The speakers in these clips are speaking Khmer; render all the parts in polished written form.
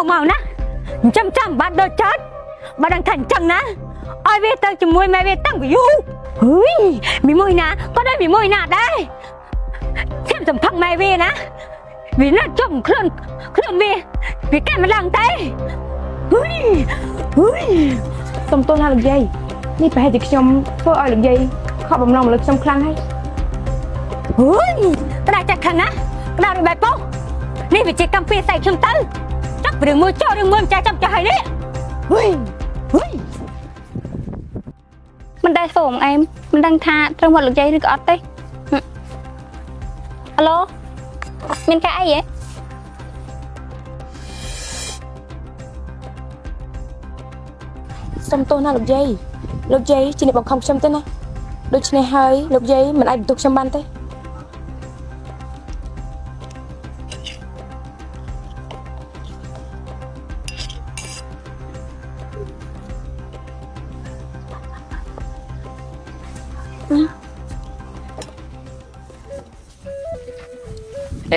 màu nè chăm bạn đôi chết bạn đang thành chân nè ai biết tao chỉ môi mày biết tăng của you bị môi nè có đây bị môi nè đây xem tầm thằng mày về nè vì nó trông khลื่n về vì cái mà lằng tay tôm tôn hai lực dâyนี่ไปให้เด็กชมเพื่อเอาlực dâyขอบำนองlựcชมครั้งให้ tao đang chặt khăn á tao đang bài bôngนี่bị chỉ cầm phiใส่chum tư chắc phải đừng mưa cho đừng mưa trái chăm cho hay đấy มันได้ส่งเอ็มมันดังท่าตรงหมดหรือใจหรือก็อดเต้ฮัลโหลមានការអីហ៎ សុំទោសណាលោកយាយលោកយាយជាអ្នកបង្ខំខ្ញុំទេណាដូច្នេះហើយលោកយាយមិនអាចបន្ទុកខ្ញុំបានទេ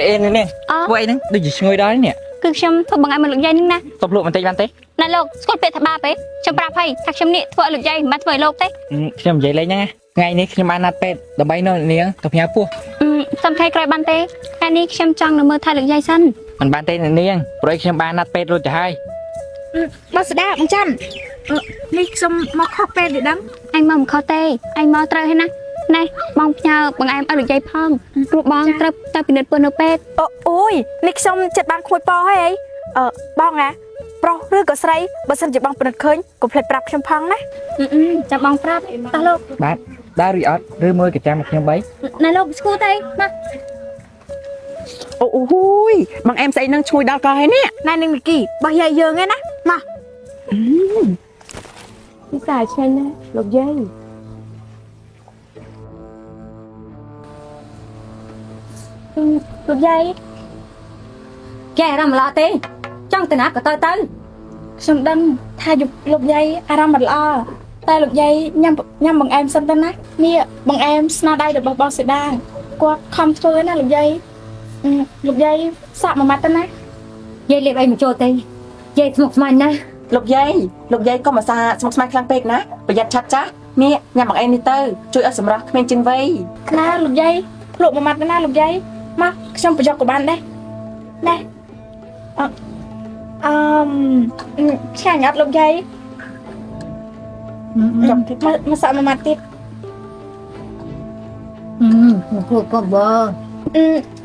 เอ็นนี่ไว้นั่งดูอยู่ช่วยได้เนี่ย គឺខ្ញុំធ្វើបងឯងមកលោកយាយនឹងណា ตบลูกมันเตะมันเตะ ណាលោកស្គាល់ពេលថាបាបទេខ្ញុំប្រាប់ហើយថាខ្ញុំនេះធ្វើឲ្យលោកយាយមិនធ្វើឲ្យលោកទេ ខ្ញុំនិយាយលេងណាថ្ងៃនេះខ្ញុំបានណាត់ពេទ្យដើម្បីនៅនាងទៅផ្ញើពោះ សំខាន់ក្រោយបានទេថ្ងៃនេះខ្ញុំចង់នៅមើលថែលោកយាយសិន มันបានទេនាងព្រោះខ្ញុំបានណាត់ពេទ្យរួចទៅហើយ បើស្ដាប់អញ្ចឹងនេះខ្ញុំមកខុសពេលទេដឹង អញមកមិនខុសទេអញមកត្រូវហើយណាណែបងផ្ញើបងឯងឲ្យលោកយាយផងព្រោះបងត្រូវទៅពិនិត្យពោះនៅពេទ្យ អូយនេះខ្ញុំចិត្តបានក្មួយប៉ហើយបងណាប្រុសឬក៏ស្រីបើសិនជាបងពិនិត្យឃើញកុំភ្លេចប្រាប់ខ្ញុំផងណា ចាំបងប្រាប់តោះលោក បាទដើររីអត់ឬមើលកញ្ចាំមកខ្ញុំបី ណែលោកស្គូទេណា អូយបងអែមស្អីនឹងឈ្ងុយដល់កោហើយនេះណែនឹងមីគីបោះយាយយើងឯណាមកពិសាឆ្ងាញ់ណាលោកយាយ លោកយាយ kẻ làm lo thế trong tình áp của tôi tới ខ្ញុំដឹងថាយុលោកយាយអារម្មណ៍មិនល្អតែលោកយាយញ៉ាំបង្អែមសិនទៅណានេះបង្អែមស្នាដៃរបស់បងសេដាគាត់ខំធ្វើណាលោកយាយលោកយាយសាក់មួយម៉ាត់ទៅណា dây liệp ấy mà trôi tay dây một mình nè លោកយាយក៏មកសាស្មុគស្មាញខ្លាំងពេកណាប្រយ័ត្នឆាត់ចាស់នេះញ៉ាំបង្អែមនេះទៅជួយឲ្យសម្រស់ក្មេងជាងវ័យ ណាលោកយាយភ្លក់មួយម៉ាត់ទៅណាលោកយាយមកខ្ញុំប្រយោគក៏បានដែរណែឆ្ងាញ់អត់លោកយាយចាំមកសាក់មួយម៉ាត់ទៀត thuộc có bơ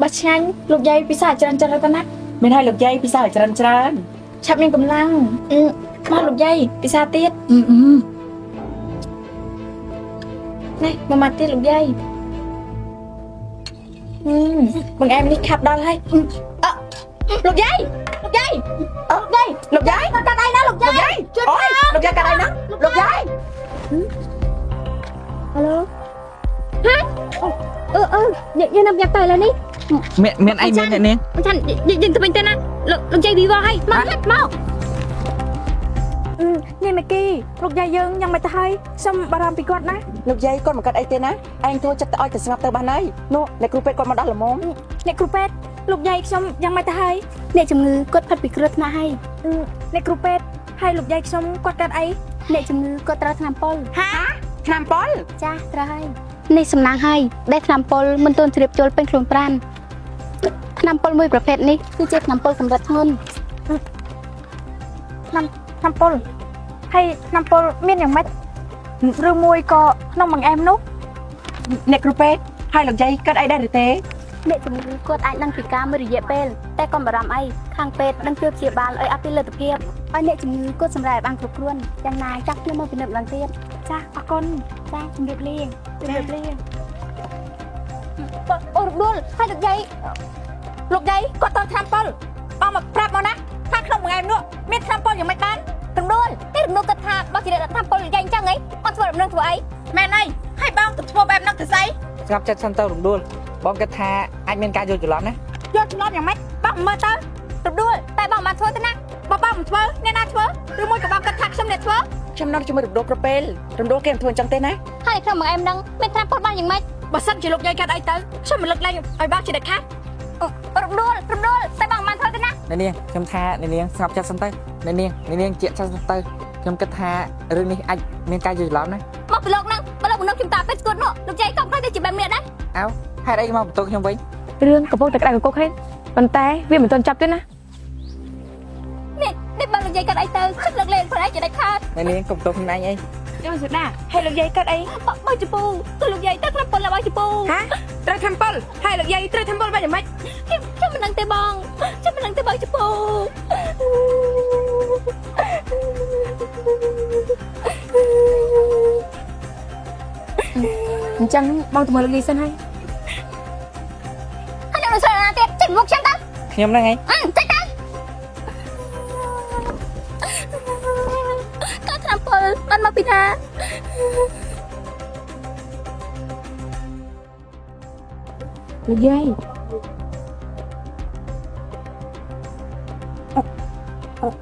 បើឆ្ងាញ់លោកយាយពិសាច្រើនទៅណា មានឲ្យលោកយាយពិសាឲ្យច្រើន ឆាប់មានកម្លាំងមកលោកយាយពិសាទៀតនេះមួយម៉ាត់ទៀតលោកយាយបង្អែមនេះខាប់ដល់ហើយលោកយាយកាត់ដៃណាលោកយាយជួយអូយលោកយាយកាត់ដៃណាលោកយាយ Hello យើងនាំយ៉ាប់ទៅឡើយនេះ មានអីមានអ្នកនាង ចាំយើងទៅវិញទៅណាលោកយាយវីវ៉ាហើយមក នេះមីគីលោកយាយយើងញ៉ាំមិនទៅហើយខ្ញុំបារម្ភពីគាត់ណា លោកយាយគាត់មិនកាត់អីទេណាឯងធ្វើចិត្តទៅឲ្យតែស្ងប់ទៅបានហើយនោះអ្នកគ្រូពេទ្យគាត់មកដល់ល្មម អ្នកគ្រូពេទ្យលោកយាយខ្ញុំញ៉ាំមិនទៅហើយ អ្នកជំងឺគាត់ផិតពីគ្រោះថ្នាក់ហើយ អ្នកគ្រូពេទ្យហើយលោកយាយខ្ញុំគាត់កាត់អី អ្នកជំងឺគាត់ត្រូវថ្នាំពុល ឆ្នាំប៉ុល ចាត្រូវហើយនេះសំណាងហើយដែលថ្នាំពុលមិនទាន់ជ្រាបចូលពេញខ្លួនប្រាណថ្នាំពុលមួយប្រភេទនេះគឺជាថ្នាំពុលកម្រិតធ្ងន់ ថ្នាំពុលហើយថ្នាំពុលមានយ៉ាងម៉េចឬមួយក៏ក្នុងបង្អែមនោះ អ្នកគ្រូពេទ្យហើយលោកយាយកាត់អីដែរឬទេ អ្នកជំងឺគាត់អាចនឹងពិការមួយរយៈពេលតែកុំបារម្ភអីខាងពេទ្យនឹងជួយព្យាបាលឲ្យអត់ពីលទ្ធភាពឲ្យអ្នកជំងឺគាត់សម្រេចបានគ្រប់គ្រាន់យ៉ាងណាចាប់ខ្ញុំមកពិនិត្យឡើងទៀត ចាអរគុណ ចាជំរាបលាអូរដួលហើយលោកយាយ លោកយាយគាត់ទៅថ្នាំពុលបងមកប្រាប់មកណាថាក្នុងបង្អែមនោះមានថ្នាំពុលយ៉ាងម៉េចបាន រំដួលនេះរំដួលគាត់ថាបើជាអ្នកថ្នាំពុលយាយអញ្ចឹងហីអត់ធ្វើដំណឹងធ្វើអី មែនអីហើយបងទៅធ្វើបែបហ្នឹងទៅស្អី ស្ងប់ចិត្តសិនទៅរំដួលបងគិតថាអាចមានការយល់ច្រឡំណា យកច្រឡំយ៉ាងម៉េចបងមើលទៅ រំដួលតែបងមកធ្វើទៅណា បងមិនធ្វើអ្នកណាធ្វើឬមួយក៏បងគិតថាខ្ញុំអ្នកធ្វើ ខ្ញុំនាំជាមួយរំដួលក្រពេលរំដួលគេមិនធ្វើអញ្ចឹងទេណា ហើយក្នុងបង្អែមហ្នឹងមានថ្នាំពុលបានយ៉ាងម៉េច បើសិនជាលោកយាយកាត់អីទៅខ្ញុំមិនលើកលែងឲ្យបងជាដាច់ខាត រំដួលតែបងមកធ្វើទៅណា ในเนียงคำท้าในเนียงสอบจัดสันเตอร์ในเนียงเจียจัดสันเตอร์คำกระทาเรื่องนี้ไอ้เมียนกายอยู่ล้อมนะ មកប្រឡងហ្នឹងប្រឡងខ្ញុំតាពេទ្យស្គត់នោះលោកយាយក៏ប្រហែលជាបែបនេះដែរ เอ้าให้ได้มาตัวខ្ញុំវិញ រឿងកំពុងតែក្តៅកគុកហេតុប៉ុន្តែវាមិនទាន់ចាប់ទេណា នេះបើលោកយាយកាត់អីទៅគិតលើកលែងប្រហែលជាដាច់ខាត ในเนียงกบตัวខ្លួនឯងអី យើងសុដាហើយលោកយាយកើតអី បើជពូគឺលោកយាយទៅក្នុងពលរបស់ជពូ ហាត្រូវធ្វើ7ហើយលោកយាយត្រូវធ្វើ7បែបយ៉ាងម៉េច ខ្ញុំមិនដឹងទេបងខ្ញុំមិនដឹងទេបងជពូ អញ្ចឹងបងទៅមើលលោកយាយសិនហើយ ហើយខ្ញុំនឹងស្រាវជ្រាវទៀតចេញមុខខ្ញុំទៅ ខ្ញុំហ្នឹងឯង ចេញទៅកាត់ឆ្នាំពលបានមកពីណា លោកយាយ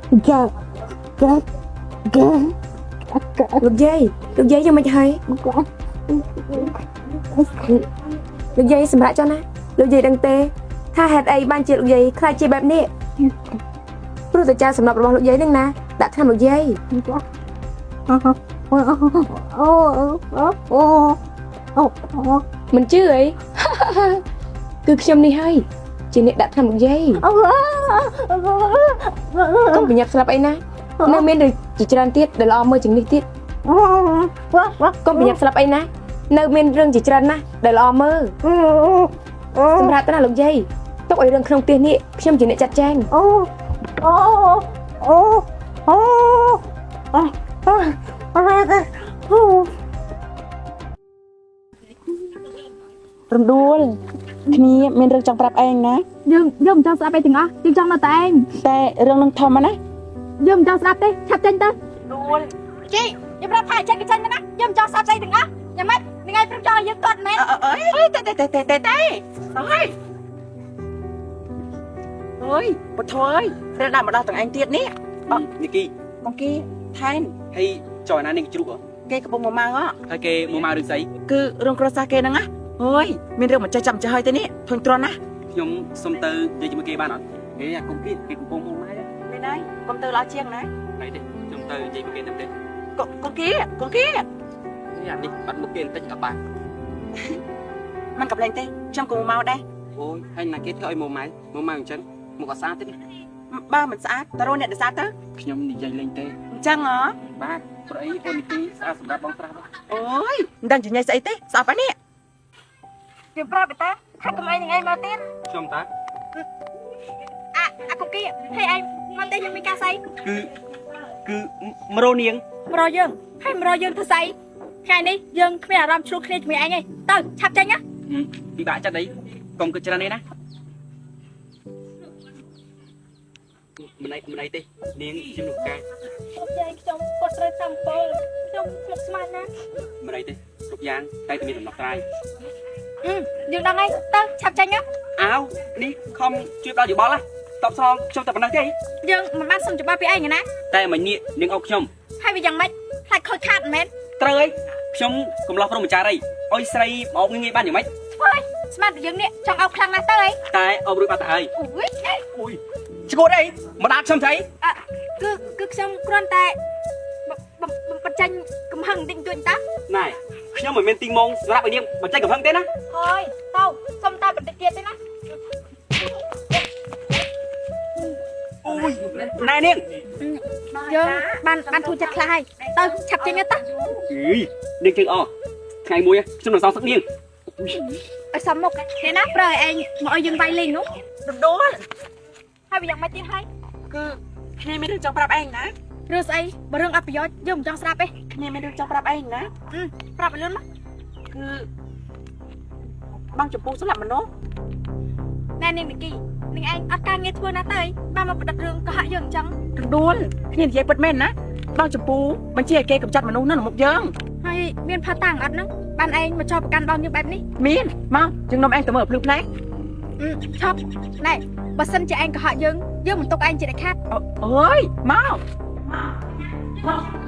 លោកយាយយ៉ាងម៉េចហើយលោកយាយសម្រាប់ចុះណាលោកយាយដឹងទេថាហេតុអីបានជាលោកយាយខ្លាចជាបែបនេះព្រោះតែចាសំណប់របស់លោកយាយនឹងណាដាក់ថ្នាំលោកយាយមិនជឿអី គឺខ្ញុំនេះហើយជាអ្នកដាក់ថ្នាំលោកយាយកុំបញ្ញាប់ស្លាប់អីណានៅមានដូចជាច្រើនទៀតដែលល្អមើលជាងនេះទៀតកុំបញ្ញាប់ស្លាប់អីណានៅមានរឿងជាច្រើនណាស់ដែលល្អមើលសម្រាប់តាណាលោកយាយទុកឲ្យរឿងក្នុងផ្ទះនេះខ្ញុំជាអ្នកចាត់ចែងរំដួលគ្នាមានរឿងចង់ប្រាប់ឯងណា យើងមិនចង់ស្ដាប់អីទាំងអស់យើងចង់នៅតែឯង តែរឿងនឹងធំណា យើងមិនចង់ស្ដាប់ទេឆាប់ចេញទៅ ដួល ជីខ្ញុំប្រាប់ថាចេញទៅណាយើងមិនចង់ស្ដាប់ស្អីទាំងអស់យ៉ាងម៉េចថ្ងៃព្រឹកចង់ឲ្យយើងគាត់មែន អើយតែហើយអូយពធអើយត្រូវដាក់មកដល់ទាំងឯងទៀតនេះ និគី បងគេថែន ហើយចយណានេះជ្រូក គេកំពុងមកម៉ៅ ហើយគេមកមករឿងស្អី គឺរឿងគ្រួសារគេហ្នឹងណាអូយមានរឿងមកចេះចាំចេះហើយទេនេះធុញទ្រាន់ណា ខ្ញុំសុំទៅនិយាយជាមួយគេបានអត់គេអាគុំគេកំពុងមកម៉ែ មានហើយកុំទៅល្អជាងណា ណៃទេខ្ញុំទៅនិយាយមួយគេទៅទេ កូនគេ នេះអានេះបាត់មុខគេបន្តិចអត់បាន មិនកំ plaign ទេខ្ញុំក៏មកដែរ អូយហើយណាគេធ្វើឲ្យមកម៉ែអញ្ចឹងមកអត់ស្អាតទេនេះ បើមិនស្អាតតើរកអ្នកដែលស្អាតទៅ ខ្ញុំនិយាយលេងទេ អញ្ចឹងហ៎ បាទព្រោះអីអូននិគីស្អាតសម្រាប់បងត្រាស់ អូយមិនដឹងជាញ៉ៃស្អីទេស្អប់ហើយនេះ យើងប្រាប់បតាថាកុំអីនឹងឯងមកទៀត ខ្ញុំតា អាកុកគីហើយឯងមកទេខ្ញុំមានការស្អី គឺមករោនាង មករយើងហើយមករយើងធ្វើស្អីថ្ងៃនេះយើងគ្មានអារម្មណ៍ឆ្លោះគ្នាជាមួយឯងទេទៅឆាប់ចេញណា ពិបាកចិត្តអីកុំគិតច្រើននេះណាមិនអីទេនាងខ្ញុំលោកកាយ យាយខ្ញុំគាត់ត្រូវតាមពលខ្ញុំស្មុគស្មាញណាស់ មិនអីទេគ្រប់យ៉ាងតែតែមានដំណោះស្រាយ យើងដឹងហើយទៅឆាប់ចេញណា អាវនេះខំជួយដល់យោបល់ណាតបស្នងខ្ញុំតែប៉ុណ្ណឹងទេ យើងមិនបានសុំច្បាប់ពីឯងណា តែមិនងាកនាងអុកខ្ញុំ ហើយវាយ៉ាងម៉េចខ្លាចខូចខាតមែន ត្រូវហើយខ្ញុំកំឡោះព្រមម្ចាស់អីអុយស្រីមកងាយបានយ៉ាងម៉េច ធ្វើឲ្យស្មាតយើងនេះចង់អោបខ្លាំងណាស់ទៅអី តែអុករួចបាត់ទៅហើយ អូយ ឈួតអីមកដាក់ខ្ញុំស្អី គឺខ្ញុំគ្រាន់តែបញ្ចេញកំហឹងបន្តិចបន្តួចតា ណែខ្ញុំមិនមានទីម៉ងសម្រាប់ឲ្យនាងបញ្ចេញកំហឹងទេណា ហើយទៅសុំតែបន្តិចទៀតទេណា អូយណែនាង យើងបានធូរចិត្តខ្លះហើយទៅឆាប់ចេញទៅ អីនាងជើងអថ្ងៃមួយខ្ញុំនឹងសងសឹកនាង ឲ្យសំមុខនេះណាប្រើឲ្យឯងមកឲ្យយើងវាយលេងនោះ រំដួល ហើយវាយ៉ាងម៉េចទៀតហើយ គឺគ្នាមានរឿងចង់ប្រាប់ឯងណា រឿងស្អីបើរឿងអត់ប្រយោជន៍យើងមិនចង់ស្ដាប់ទេ គ្នាមានរឿងចង់ប្រាប់ឯងណា ប្រាប់ឲ្យលឿនមក គឺបងចំពោះស្លាប់មនុស្ស ណែនាងនីគីនាងឯងអត់ការងារធ្វើណាទៅបានមកបដិទ្ធរឿងកុហកយើងអញ្ចឹង រំដួលគ្នានិយាយពិតមែនណាបងចំពោះបញ្ជាឲ្យគេកំចាត់មនុស្សនៅមុខយើង ហើយមានផាតាំងអត់ហ្នឹងបានឯងមកចោលប្រកាន់បងយើងបែបនេះ មានមកយើងនាំឯងទៅមើលភ្លឺផ្លែ ឆប់ណែបើសិនជាឯងកុហកយើងមិនទុកឯងជាដាច់ខាត អូយមក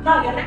ដល់យ៉ាងណា